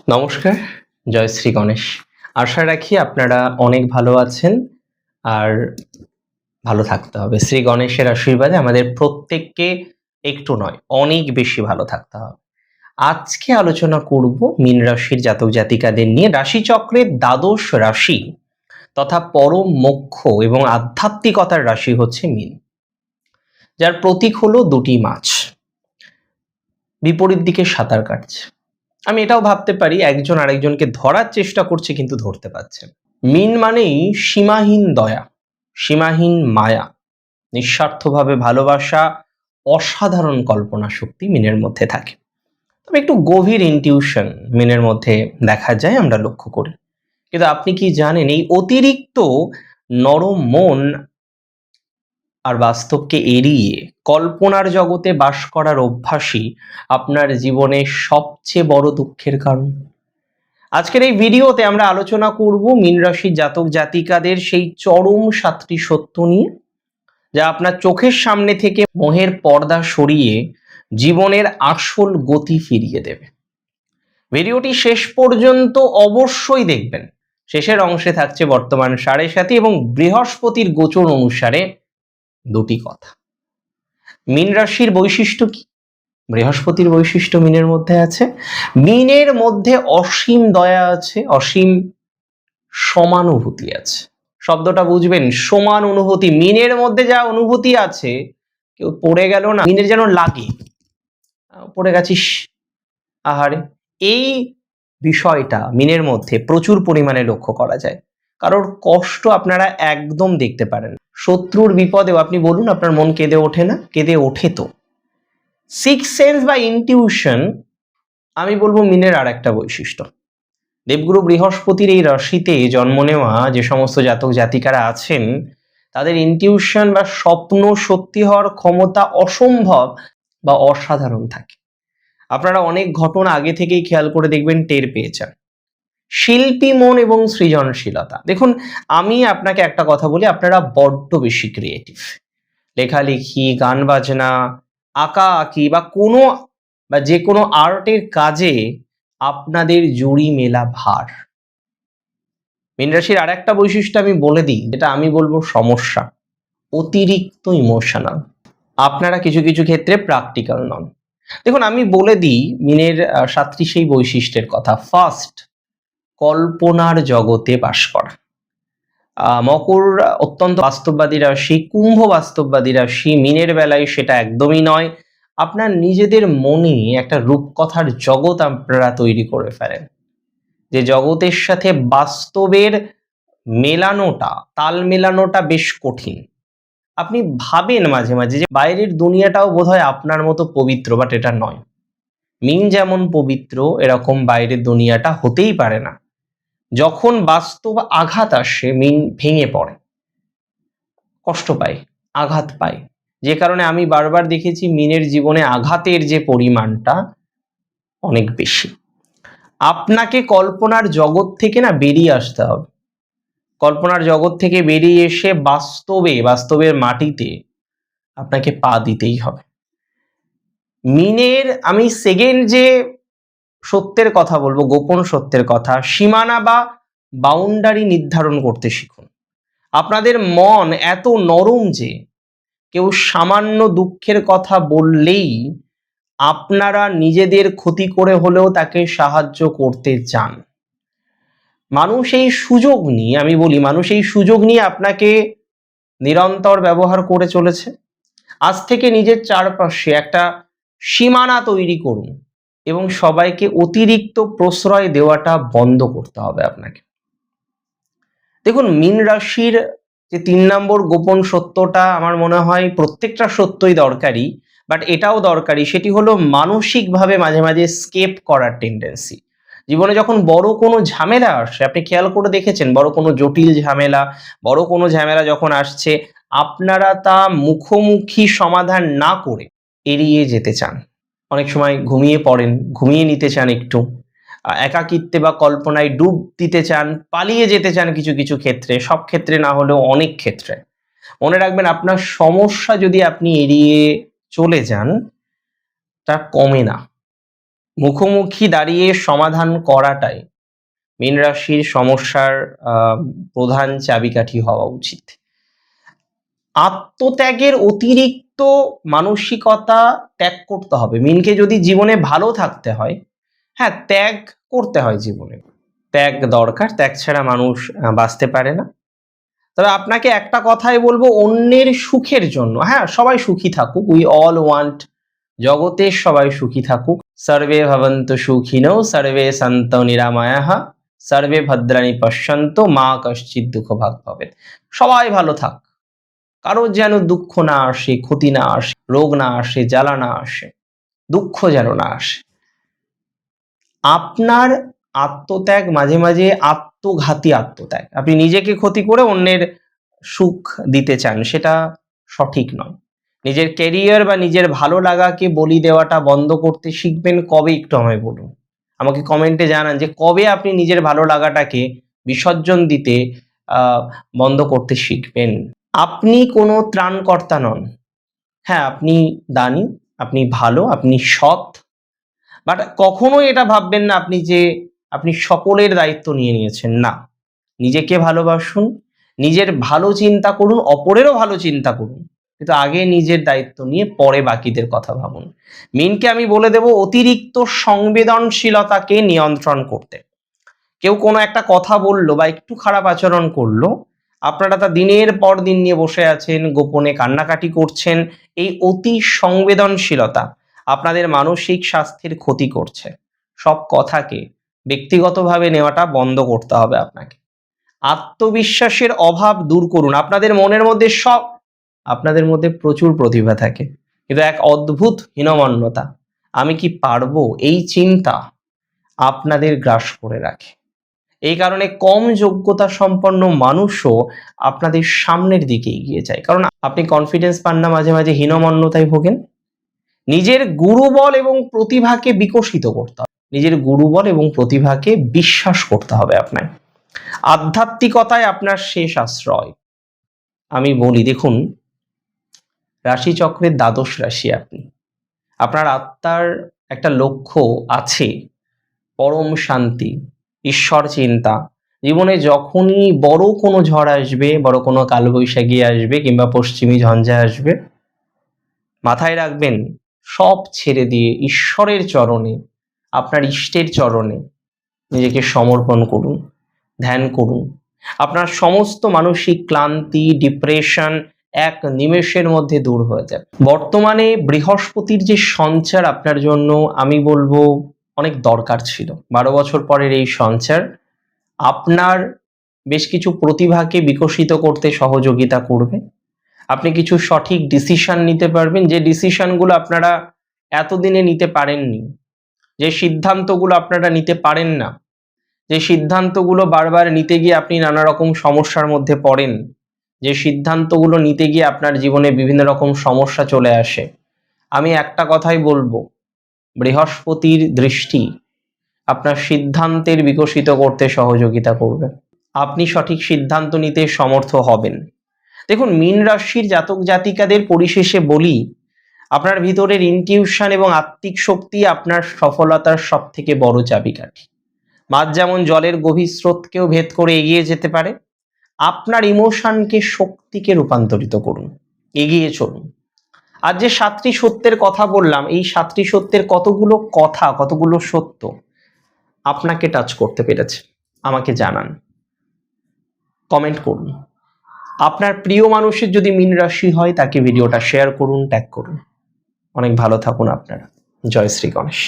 নমস্কার, জয় শ্রী গণেশ। আশা রাখি আপনারা অনেক ভালো আছেন আর ভালো থাকতে হবে। শ্রী গণেশের আশীর্বাদে আমাদের প্রত্যেককে একটু নয়, অনেক বেশি ভালো থাকতে হবে। আজকে আলোচনা করব মীন রাশির জাতক জাতিকাদের নিয়ে। রাশিচক্রের দ্বাদশ রাশি তথা পরম মোক্ষ এবং আধ্যাত্মিকতার রাশি হচ্ছে মীন, যার প্রতীক হলো দুটি মাছ বিপরীত দিকে সাঁতার কাটছে। আমি এটাও ভাবতে পারি একজন আরেকজনকে ধরার চেষ্টা করছে কিন্তু ধরতে পারছে না। মীন মানেই সীমাহীন দয়া, সীমাহীন মায়া, নিঃস্বার্থভাবে ভালোবাসা, অসাধারণ কল্পনা শক্তি মীনের মধ্যে থাকে। তবে একটু গভীর ইনটিউশন মীনের মধ্যে দেখা যায়, আমরা লক্ষ্য করি। কিন্তু আপনি কি জানেন এই অতিরিক্ত নরম মন আর বাস্তবকে এড়িয়ে কল্পনার জগতে বাস করার অভ্যাসই আপনার জীবনের সবচেয়ে বড় দুঃখের কারণ। আজকের এই ভিডিওতে আমরা আলোচনা করব মীন রাশির জাতক জাতিকাদের সেই চরম 7টি সত্য নিয়ে, যা আপনার চোখের সামনে থেকে মোহের পর্দা সরিয়ে জীবনের আসল গতি ফিরিয়ে দেবে। ভিডিওটি শেষ পর্যন্ত অবশ্যই দেখবেন। শেষের অংশে থাকছে বর্তমান সাড়ে সাথী এবং বৃহস্পতির গোচর অনুসারে দুটি কথা। মীন রাশির বৈশিষ্ট্য কি? বৃহস্পতির বৈশিষ্ট্য মীনের মধ্যে আছে। মীনের মধ্যে অসীম দয়া আছে, অসীম সমানুভূতি আছে। শব্দটা বুঝবেন, সমান অনুভূতি। মীনের মধ্যে যা অনুভূতি আছে, কেউ পড়ে গেল না, মীনের যেন লাগে পড়ে গেছিস আহারে, এই বিষয়টা মীনের মধ্যে প্রচুর পরিমাণে লক্ষ্য করা যায়। কারোর কষ্ট আপনারা একদম দেখতে পারেন। শত্রুর বিপদেও আপনি বলুন আপনার মন কেঁদে ওঠে না? কেঁদে ওঠে তো। সিক্স সেন্স বা ইনটিউশন আমি বলবো মীনের আর একটা বৈশিষ্ট্য। দেবগুরু বৃহস্পতির এই রাশিতে জন্ম নেওয়া যে সমস্ত জাতক জাতিকারা আছেন, তাদের ইনটিউশন বা স্বপ্ন সত্যি হওয়ার ক্ষমতা অসম্ভব বা অসাধারণ থাকে। আপনারা অনেক ঘটনা আগে থেকেই খেয়াল করে দেখবেন, টের পেয়েছেন। শিল্পী মন এবং সৃজনশীলতা। দেখুন, আমি আপনাকে একটা কথা বলি, আপনারা বড্ড বেশি ক্রিয়েটিভ। লেখালেখি, গান বাজনা, আঁকা আঁকি বা যে কোনো আর্টের কাজে আপনাদের জুড়ি মেলা ভার। মীন রাশির আর একটা বৈশিষ্ট্য আমি বলে দিই, যেটা আমি বলবো সমস্যা, অতিরিক্ত ইমোশনাল। আপনারা কিছু কিছু ক্ষেত্রে প্র্যাকটিক্যাল নন। দেখুন, আমি বলে দিই মীনের 7টি সেই বৈশিষ্ট্যের কথা। ফার্স্ট, কল্পনার জগতে বাস করা। মকর অত্যন্ত বাস্তববাদী রাশি, কুম্ভ বাস্তববাদী রাশি। মীনের বেলায় সেটা একদমই নয়। আপনার নিজেদের মনে একটা রূপকথার জগৎ আপনারা তৈরি করে ফেলেন, যে জগতের সাথে বাস্তবের তাল মেলানোটা বেশ কঠিন। আপনি ভাবেন মাঝে মাঝে যে বাইরের দুনিয়াটাও বোধহয় আপনার মতো পবিত্র, বাট এটা নয়। মীন যেমন পবিত্র, এরকম বাইরের দুনিয়াটা হতেই পারে না। যখন বাস্তব আঘাত আসে, মীন ভেঙে পড়ে, কষ্ট পায়, আঘাত পায়। যে কারণে আমি বারবার দেখেছি মীনের জীবনে আঘাতের যে পরিমাণটা অনেক বেশি। আপনাকে কল্পনার জগৎ থেকে না বেরিয়ে আসতে হবে। কল্পনার জগৎ থেকে বেরিয়ে এসে বাস্তবের মাটিতে আপনাকে পা দিতেই হবে। মীনের আমি সেকেন্ড যে সত্যের কথা বলবো, গোপন সত্যের কথা, সীমানা বা বাউন্ডারি নির্ধারণ করতে শিখুন। আপনাদের মন এত নরম যে কেউ সামান্য দুঃখের কথা বললেই আপনারা নিজেদের ক্ষতি করে হলেও তাকে সাহায্য করতে চান। মানুষ এই সুযোগ নিয়ে আপনাকে নিরন্তর ব্যবহার করে চলেছে। আজ থেকে নিজের চারপাশে একটা সীমানা তৈরি করুন এবং সবাইকে অতিরিক্ত প্রশ্রয় দেওয়াটা বন্ধ করতে হবে আপনাকে। দেখুন, মীন রাশির যে 3 নম্বর গোপন সত্যটা, আমার মনে হয় প্রত্যেকটা সত্যই দরকারি, বাট এটাও দরকারি, সেটি হলো মানসিকভাবে মাঝে মাঝে স্কেপ করার টেন্ডেন্সি। জীবনে যখন বড় কোনো ঝামেলা আসে, আপনি খেয়াল করে দেখেছেন, বড় কোনো জটিল ঝামেলা, বড় কোনো ঝামেলা যখন আসছে, আপনারা তা মুখোমুখি সমাধান না করে এড়িয়ে যেতে চান। অনেক সময় ঘুমিয়ে পড়েন, ঘুমিয়ে নিতে চান, একটু একাকিত্বে বা কল্পনায় ডুব দিতে চান, পালিয়ে যেতে চান কিছু কিছু ক্ষেত্রে, সব ক্ষেত্রে না হলেও অনেক ক্ষেত্রে। মনে রাখবেন, আপনার সমস্যা যদি আপনি এড়িয়ে চলে যান, তা কমে না, মুখোমুখি দাঁড়িয়ে সমাধান করাটাই মীন রাশির সমস্যার প্রধান চাবিকাঠি হওয়া উচিত। আত্মত্যাগের অতিরিক্ত মানসিকতা ত্যাগ করতে হবে। মীনকে যদি জীবনে ভালো থাকতে হয়, হ্যাঁ, ত্যাগ করতে হয় জীবনে। ত্যাগ দরকার, ত্যাগ ছাড়া মানুষ বাঁচতে পারে না। তবে আপনাকে একটা কথাই বলবো, অন্যের সুখের জন্য, হ্যাঁ, সবাই সুখী থাকুক, উই অল ওয়ান্ট জগতের সবাই সুখী থাকুক। সর্বে ভবন্তু সুখিনো সর্বে সন্তু নিরাময়াঃ সর্বে ভদ্রাণি পশ্যন্তু মা কশ্চিৎ দুঃখ ভাগ ভবেৎ। সবাই ভালো থাক, কারোর যেন দুঃখ না আসে, ক্ষতি না আসে, রোগ না আসে, জ্বালা না আসে, দুঃখ যেন না আসে। আপনার আত্মত্যাগ মাঝে মাঝে আত্মঘাতী আত্মত্যাগ। আপনি নিজেকে ক্ষতি করে অন্যের সুখ দিতে চান, সেটা সঠিক নয়। নিজের ক্যারিয়ার বা নিজের ভালো লাগাকে বলি দেওয়াটা বন্ধ করতে শিখবেন কবে, একটু আমায় বলুন। আমাকে কমেন্টে জানান যে কবে আপনি নিজের ভালো লাগাটাকে বিসর্জন দিতে বন্ধ করতে শিখবেন। আপনি কোনো ত্রাণকর্তা নন। হ্যাঁ, আপনি দানি, আপনি ভালো, আপনি সৎ, বাট কখনোই এটা ভাববেন না আপনি সকলের দায়িত্ব নিয়ে নিয়েছেন। না, নিজেকে ভালোবাসুন, নিজের ভালো চিন্তা করুন, অপরেরও ভালো চিন্তা করুন, কিন্তু আগে নিজের দায়িত্ব নিয়ে পরে বাকিদের কথা ভাবুন। মিনকে আমি বলে দেব অতিরিক্ত সংবেদনশীলতাকে নিয়ন্ত্রণ করতে। কেউ কোনো একটা কথা বললো বা একটু খারাপ আচরণ করলো, আপনারা তা দিনের পর দিন নিয়ে বসে আছেন, গোপনে কান্নাকাটি করছেন। এই অতি সংবেদনশীলতা আপনাদের মানসিক স্বাস্থ্যের ক্ষতি করছে। সব কথাকে ব্যক্তিগতভাবে নেওয়াটা বন্ধ করতে হবে আপনাকে। আত্মবিশ্বাসের অভাব দূর করুন। আপনাদের মধ্যে প্রচুর প্রতিভা থাকে, কিন্তু এক অদ্ভুত হীনমন্যতা, আমি কি পারবো, এই চিন্তা আপনাদের গ্রাস করে রাখে। এই কারণে কম যোগ্যতা সম্পন্ন মানুষও আপনাদের সামনের দিকে এগিয়ে যায়, কারণ আপনি কনফিডেন্স পান না, মাঝে মাঝে হীনমন্যতায় ভোগেন। নিজের গুরুবল এবং প্রতিভাকে বিকশিত করতে হবে, নিজের গুরুবল এবং প্রতিভাকে বিশ্বাস করতে হবে আপনার। আধ্যাত্মিকতায় আপনার শেষ আশ্রয়। আমি বলি, দেখুন, রাশিচক্রের দ্বাদশ রাশি আপনি, আপনার আত্মার একটা লক্ষ্য আছে, পরম শান্তি, ঈশ্বর চিন্তা। জীবনে যখনই বড় কোনো ঝড় আসবে, বড় কোনো কালবৈশাখী আসবে কিংবা পশ্চিমী ঝঞ্ঝা আসবে, মাথায় রাখবেন সব ছেড়ে দিয়ে ঈশ্বরের চরণে, আপনার ইষ্টের চরণে নিজেকে সমর্পণ করুন, ধ্যান করুন। আপনার সমস্ত মানসিক ক্লান্তি, ডিপ্রেশন এক নিমেষের মধ্যে দূর হয়ে যাবে। বর্তমানে বৃহস্পতির যে সঞ্চার আপনার জন্য আমি বলবো অনেক দরকার ছিল। 12 বছর পরের এই সঞ্চার আপনার বেশ কিছু প্রতিভাকে বিকশিত করতে সহযোগিতা করবে। আপনি কিছু সঠিক ডিসিশন নিতে পারবেন, যে ডিসিশনগুলো আপনারা এতদিনে নিতে পারেননি, যে সিদ্ধান্তগুলো আপনারা নিতে পারেন না, যে সিদ্ধান্তগুলো বারবার নিতে গিয়ে আপনি নানা রকম সমস্যার মধ্যে পড়েন, যে সিদ্ধান্তগুলো নিতে গিয়ে আপনার জীবনে বিভিন্ন রকম সমস্যা চলে আসে, আমি একটা কথাই বলবো, বৃহস্পতির দৃষ্টি আপনার সিদ্ধান্তের বিকশিত করতে সহযোগিতা করবে। আপনি সঠিক সিদ্ধান্ত নিতে সমর্থ হবেন। দেখুন, মীন রাশির জাতক জাতিকাদের পরিশেষে বলি, আপনার ভিতরের ইনটিউশন এবং আত্মিক শক্তি আপনার সফলতার সব থেকে বড় চাবিকাঠি। মাছ যেমন জলের গভীর স্রোতকেও ভেদ করে এগিয়ে যেতে পারে, আপনার ইমোশনকে শক্তিকে রূপান্তরিত করুন, এগিয়ে চলুন। আর যে 7টি সত্যের কথা বললাম, এই 7টি সত্যের কতগুলো কথা, কতগুলো সত্য আপনাকে টাচ করতে পেরেছে আমাকে জানান, কমেন্ট করুন। আপনার প্রিয় মানুষের যদি মীন রাশি হয় তাকে ভিডিওটা শেয়ার করুন, ট্যাগ করুন। অনেক ভালো থাকুন আপনারা। জয় শ্রী গণেশ।